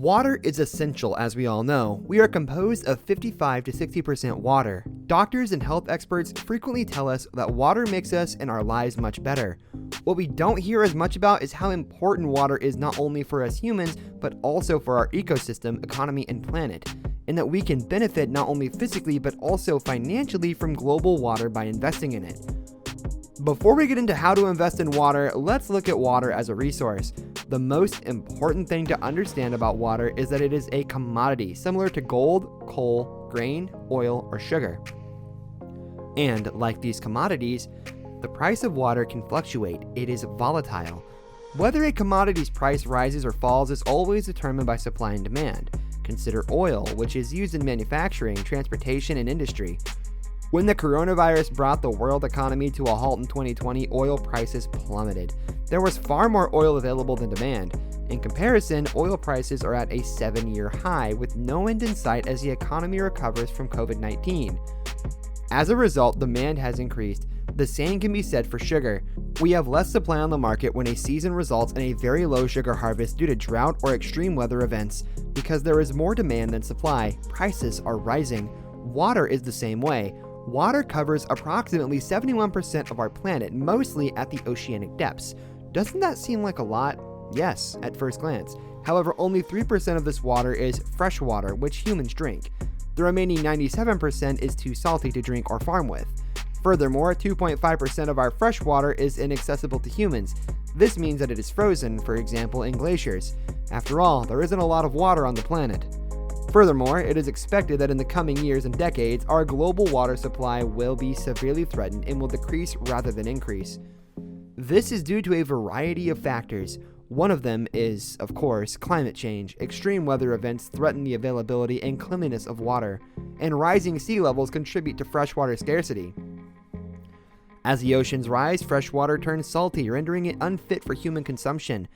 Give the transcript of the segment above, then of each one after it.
Water is essential, as we all know. We are composed of 55 to 60% water. Doctors and health experts frequently tell us that water makes us and our lives much better. What we don't hear as much about is how important water is not only for us humans, but also for our ecosystem, economy, and planet, and that we can benefit not only physically, but also financially from global water by investing in it. Before we get into how to invest in water, let's look at water as a resource. The most important thing to understand about water is that it is a commodity, similar to gold, coal, grain, oil, or sugar. And like these commodities, the price of water can fluctuate. It is volatile. Whether a commodity's price rises or falls is always determined by supply and demand. Consider oil, which is used in manufacturing, transportation, and industry. When the coronavirus brought the world economy to a halt in 2020, oil prices plummeted. There was far more oil available than demand. In comparison, oil prices are at a 7-year high with no end in sight as the economy recovers from COVID-19. As a result, demand has increased. The same can be said for sugar. We have less supply on the market when a season results in a very low sugar harvest due to drought or extreme weather events. Because there is more demand than supply, prices are rising. Water is the same way. Water covers approximately 71% of our planet, mostly at the oceanic depths. Doesn't that seem like a lot? Yes, at first glance. However, only 3% of this water is fresh water, which humans drink. The remaining 97% is too salty to drink or farm with. Furthermore, 2.5% of our fresh water is inaccessible to humans. This means that it is frozen, for example, in glaciers. After all, there isn't a lot of water on the planet. Furthermore, it is expected that in the coming years and decades, our global water supply will be severely threatened and will decrease rather than increase. This is due to a variety of factors. One of them is, of course, climate change. Extreme weather events threaten the availability and cleanliness of water, and rising sea levels contribute to freshwater scarcity. As the oceans rise, fresh water turns salty, rendering it unfit for human consumption.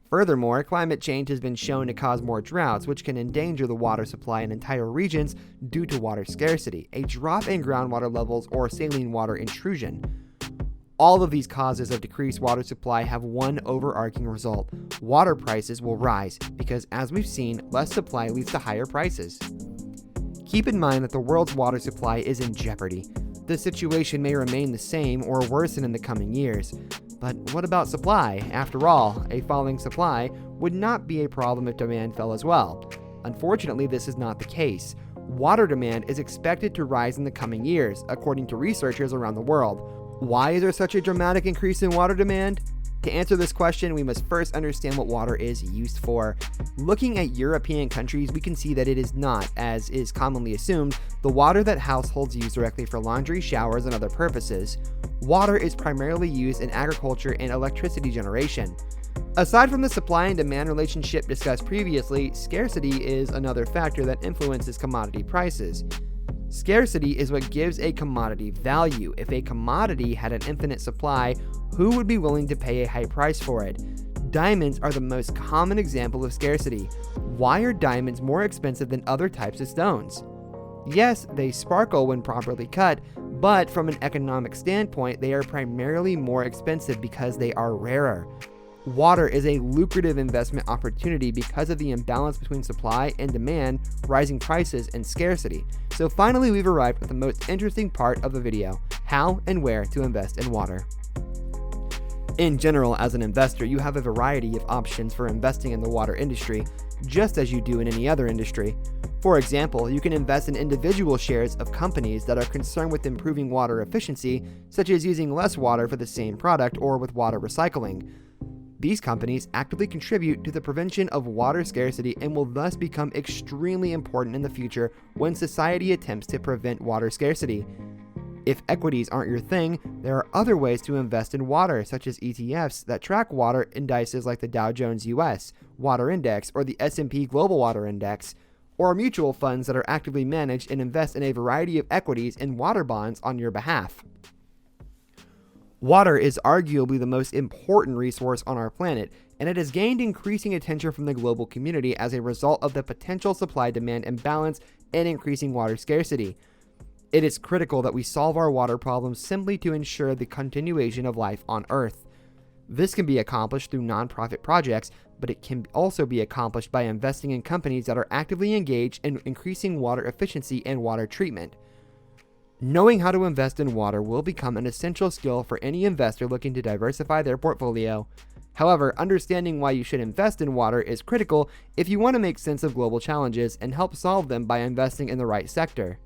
Furthermore, climate change has been shown to cause more droughts, which can endanger the water supply in entire regions due to water scarcity, a drop in groundwater levels, or saline water intrusion. All of these causes of decreased water supply have one overarching result. Water prices will rise because, as we've seen, less supply leads to higher prices. Keep in mind that the world's water supply is in jeopardy. The situation may remain the same or worsen in the coming years. But what about supply? After all, a falling supply would not be a problem if demand fell as well. Unfortunately, this is not the case. Water demand is expected to rise in the coming years, according to researchers around the world. Why is there such a dramatic increase in water demand? To answer this question, we must first understand what water is used for. Looking at European countries, we can see that it is not, as is commonly assumed, the water that households use directly for laundry, showers, and other purposes. Water is primarily used in agriculture and electricity generation. Aside from the supply and demand relationship discussed previously, scarcity is another factor that influences commodity prices. Scarcity is what gives a commodity value. If a commodity had an infinite supply, who would be willing to pay a high price for it? Diamonds are the most common example of scarcity. Why are diamonds more expensive than other types of stones? Yes, they sparkle when properly cut, but from an economic standpoint, they are primarily more expensive because they are rarer. Water is a lucrative investment opportunity because of the imbalance between supply and demand, rising prices, and scarcity. So finally, we've arrived at the most interesting part of the video: how and where to invest in water. In general, as an investor, you have a variety of options for investing in the water industry, just as you do in any other industry. For example, you can invest in individual shares of companies that are concerned with improving water efficiency, such as using less water for the same product or with water recycling. These companies actively contribute to the prevention of water scarcity and will thus become extremely important in the future when society attempts to prevent water scarcity. If equities aren't your thing, there are other ways to invest in water, such as ETFs that track water indices like the Dow Jones US Water Index or the S&P Global Water Index, or mutual funds that are actively managed and invest in a variety of equities and water bonds on your behalf. Water is arguably the most important resource on our planet, and it has gained increasing attention from the global community as a result of the potential supply-demand imbalance and increasing water scarcity. It is critical that we solve our water problems simply to ensure the continuation of life on Earth. This can be accomplished through nonprofit projects, but it can also be accomplished by investing in companies that are actively engaged in increasing water efficiency and water treatment. Knowing how to invest in water will become an essential skill for any investor looking to diversify their portfolio. However, understanding why you should invest in water is critical if you want to make sense of global challenges and help solve them by investing in the right sector.